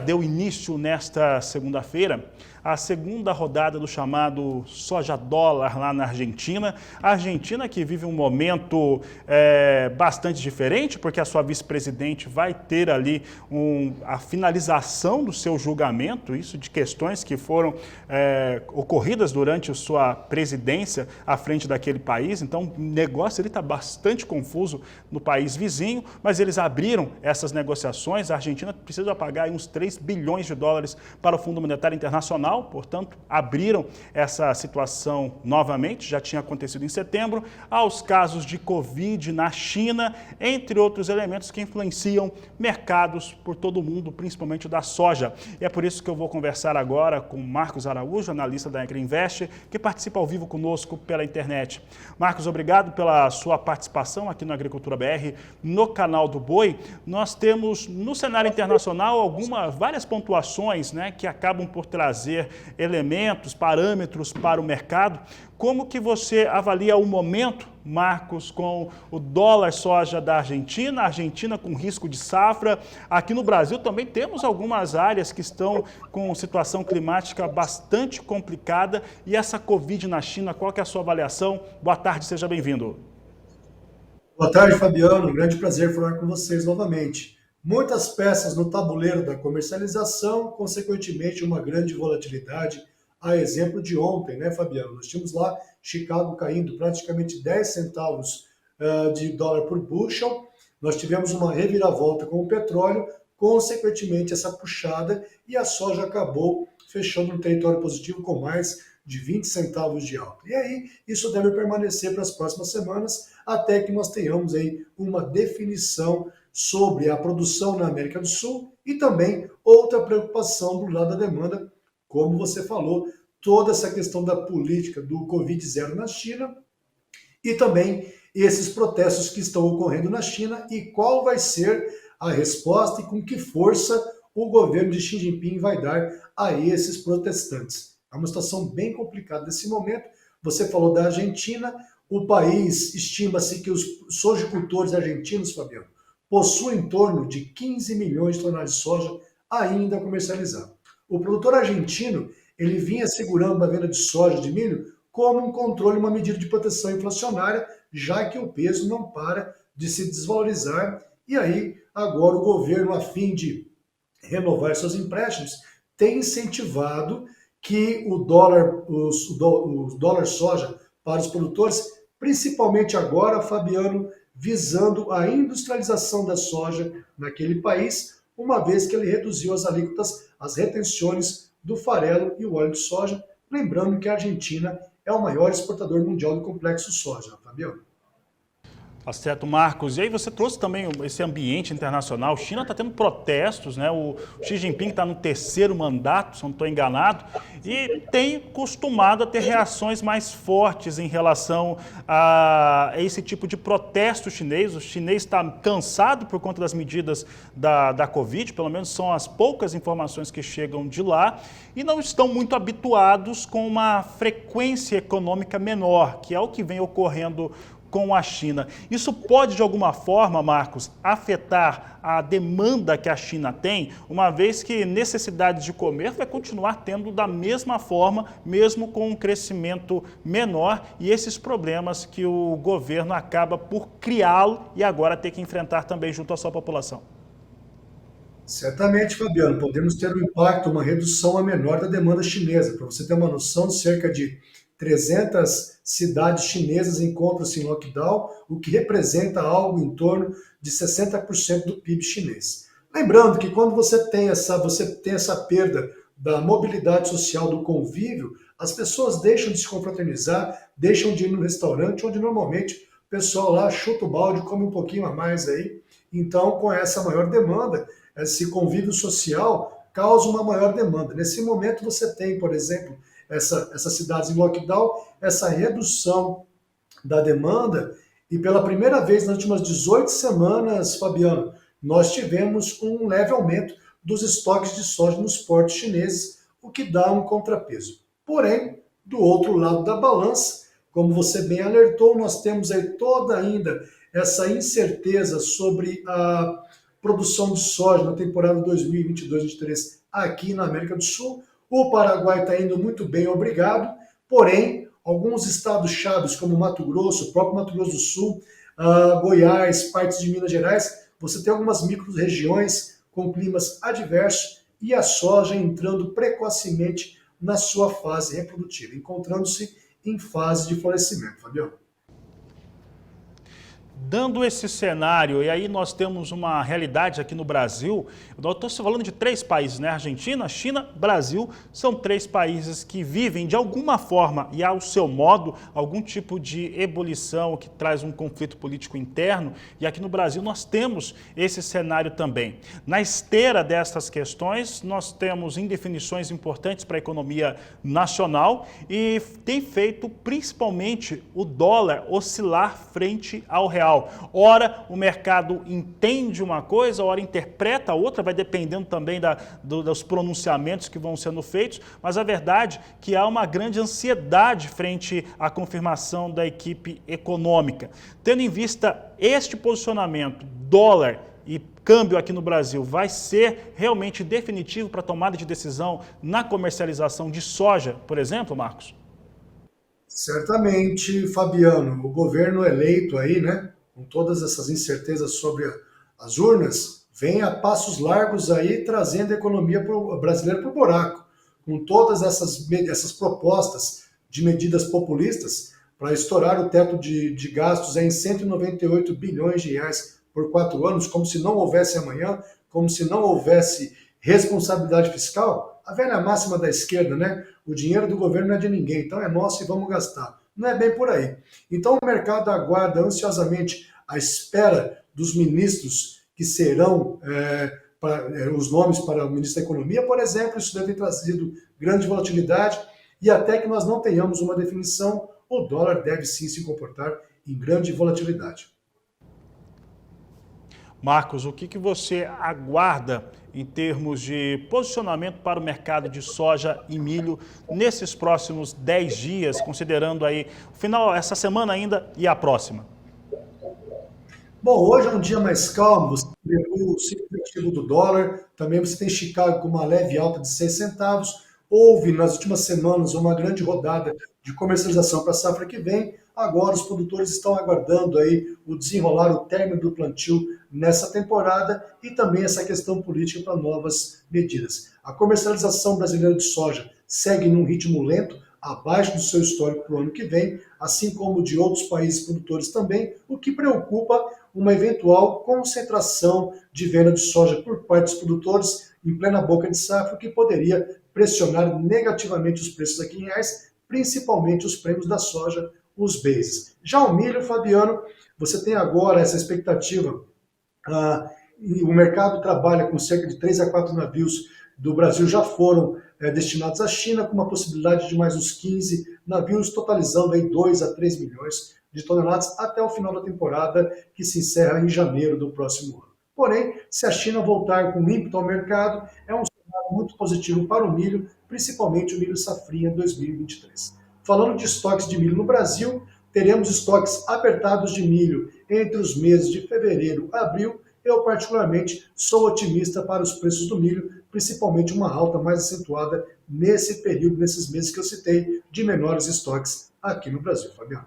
Deu início nesta segunda-feira a segunda rodada do chamado soja dólar lá na Argentina. A Argentina que vive um momento bastante diferente, porque a sua vice-presidente vai ter ali a finalização do seu julgamento, isso de questões que foram ocorridas durante a sua presidência à frente daquele país. Então o negócio está bastante confuso no país vizinho, mas eles abriram essas negociações. A Argentina precisa pagar aí uns 3 bilhões de dólares para o Fundo Monetário Internacional, portanto, abriram essa situação novamente, já tinha acontecido em setembro, aos casos de Covid na China, entre outros elementos que influenciam mercados por todo o mundo, principalmente o da soja. E é por isso que eu vou conversar agora com Marcos Araújo, analista da AgriInvest, que participa ao vivo conosco pela internet. Marcos, obrigado pela sua participação aqui no Agricultura BR, no canal do Boi. Nós temos no cenário internacional várias pontuações, né, que acabam por trazer elementos, parâmetros para o mercado. Como que você avalia o momento, Marcos, com o dólar soja da Argentina, a Argentina com risco de safra? Aqui no Brasil também temos algumas áreas que estão com situação climática bastante complicada. E essa Covid na China, qual que é a sua avaliação? Boa tarde, seja bem-vindo. Boa tarde, Fabiano. Um grande prazer falar com vocês novamente. Muitas peças no tabuleiro da comercialização, consequentemente uma grande volatilidade, a exemplo de ontem, né, Fabiano? Nós tínhamos lá Chicago caindo praticamente 10 centavos de dólar por bushel, nós tivemos uma reviravolta com o petróleo, consequentemente essa puxada, e a soja acabou fechando um território positivo com mais de 20 centavos de alta. E aí, isso deve permanecer para as próximas semanas, até que nós tenhamos aí uma definição sobre a produção na América do Sul e também outra preocupação do lado da demanda, como você falou, toda essa questão da política do Covid-0 na China e também esses protestos que estão ocorrendo na China e qual vai ser a resposta e com que força o governo de Xi Jinping vai dar a esses protestantes. É uma situação bem complicada nesse momento. Você falou da Argentina, o país estima-se que os sojicultores argentinos, Fabiano, possuem em torno de 15 milhões de toneladas de soja ainda a comercializar. O produtor argentino, ele vinha segurando a venda de soja, de milho, como um controle, uma medida de proteção inflacionária, já que o peso não para de se desvalorizar. E aí, agora o governo, a fim de renovar seus empréstimos, tem incentivado que o dólar soja para os produtores, principalmente agora, Fabiano, visando a industrialização da soja naquele país, uma vez que ele reduziu as alíquotas, as retenções do farelo e o óleo de soja, lembrando que a Argentina é o maior exportador mundial do complexo soja, Fabiano. Tá certo, Marcos. E aí você trouxe também esse ambiente internacional. China está tendo protestos, né? O Xi Jinping está no 3º mandato, se não estou enganado, e tem costumado a ter reações mais fortes em relação a esse tipo de protesto chinês. O chinês está cansado por conta das medidas da Covid, pelo menos são as poucas informações que chegam de lá, e não estão muito habituados com uma frequência econômica menor, que é o que vem ocorrendo com a China. Isso pode, de alguma forma, Marcos, afetar a demanda que a China tem, uma vez que necessidade de comer vai continuar tendo da mesma forma, mesmo com um crescimento menor, e esses problemas que o governo acaba por criá-lo e agora ter que enfrentar também junto à sua população. Certamente, Fabiano, podemos ter um impacto, uma redução a menor da demanda chinesa. Para você ter uma noção, cerca de 300 cidades chinesas encontram-se em lockdown, o que representa algo em torno de 60% do PIB chinês. Lembrando que quando você tem essa perda da mobilidade social, do convívio, as pessoas deixam de se confraternizar, deixam de ir no restaurante, onde normalmente o pessoal lá chuta o balde, come um pouquinho a mais aí. Então, com essa maior demanda, esse convívio social causa uma maior demanda. Nesse momento você tem, por exemplo, essas cidades em lockdown, essa redução da demanda, e pela primeira vez nas últimas 18 semanas, Fabiano, nós tivemos um leve aumento dos estoques de soja nos portos chineses, o que dá um contrapeso. Porém, do outro lado da balança, como você bem alertou, nós temos aí toda ainda essa incerteza sobre a produção de soja na temporada 2022-23 aqui na América do Sul. O Paraguai está indo muito bem, obrigado, porém, alguns estados chaves como Mato Grosso, o próprio Mato Grosso do Sul, Goiás, partes de Minas Gerais, você tem algumas micro-regiões com climas adversos e a soja entrando precocemente na sua fase reprodutiva, encontrando-se em fase de florescimento, Fabiano. Dando esse cenário, e aí nós temos uma realidade aqui no Brasil, eu estou falando de 3 países, né? Argentina, China, Brasil, são 3 países que vivem de alguma forma e ao seu modo algum tipo de ebulição que traz um conflito político interno, e aqui no Brasil nós temos esse cenário também. Na esteira dessas questões, nós temos indefinições importantes para a economia nacional e tem feito principalmente o dólar oscilar frente ao real. Ora, o mercado entende uma coisa, ora interpreta outra, vai dependendo também dos pronunciamentos que vão sendo feitos, mas a verdade é que há uma grande ansiedade frente à confirmação da equipe econômica. Tendo em vista este posicionamento, dólar e câmbio aqui no Brasil vai ser realmente definitivo para a tomada de decisão na comercialização de soja, por exemplo, Marcos? Certamente, Fabiano, o governo eleito aí, né, com todas essas incertezas sobre as urnas, vem a passos largos aí trazendo a economia brasileira para o buraco, com todas essas propostas de medidas populistas para estourar o teto de gastos em 198 bilhões de reais por 4 anos, como se não houvesse amanhã, como se não houvesse responsabilidade fiscal. A velha máxima da esquerda, né? O dinheiro do governo não é de ninguém, então é nosso e vamos gastar. Não é bem por aí. Então o mercado aguarda ansiosamente a espera dos ministros que serão os nomes para o ministro da Economia, por exemplo. Isso deve ter trazido grande volatilidade e até que nós não tenhamos uma definição, o dólar deve sim se comportar em grande volatilidade. Marcos, o que você aguarda em termos de posicionamento para o mercado de soja e milho nesses próximos 10 dias, considerando aí o final, essa semana ainda e a próxima? Bom, hoje é um dia mais calmo, você tem o significativo do dólar, também você tem Chicago com uma leve alta de 6 centavos, houve nas últimas semanas uma grande rodada de comercialização para a safra que vem, agora os produtores estão aguardando aí o desenrolar, o término do plantio nessa temporada e também essa questão política para novas medidas. A comercialização brasileira de soja segue num ritmo lento, abaixo do seu histórico para o ano que vem, assim como de outros países produtores também, o que preocupa uma eventual concentração de venda de soja por parte dos produtores em plena boca de safra, o que poderia pressionar negativamente os preços aqui em reais, principalmente os prêmios da soja, os bases. Já o milho, Fabiano, você tem agora essa expectativa, o mercado trabalha com cerca de 3 a 4 navios do Brasil já foram destinados à China, com uma possibilidade de mais uns 15 navios, totalizando aí 2 a 3 milhões de toneladas até o final da temporada, que se encerra em janeiro do próximo ano. Porém, se a China voltar com ímpeto ao mercado, é um cenário muito positivo para o milho, principalmente o milho safrinha 2023. Falando de estoques de milho no Brasil, teremos estoques apertados de milho entre os meses de fevereiro a abril. Eu, particularmente, sou otimista para os preços do milho, principalmente uma alta mais acentuada nesse período, nesses meses que eu citei, de menores estoques aqui no Brasil, Fabiano.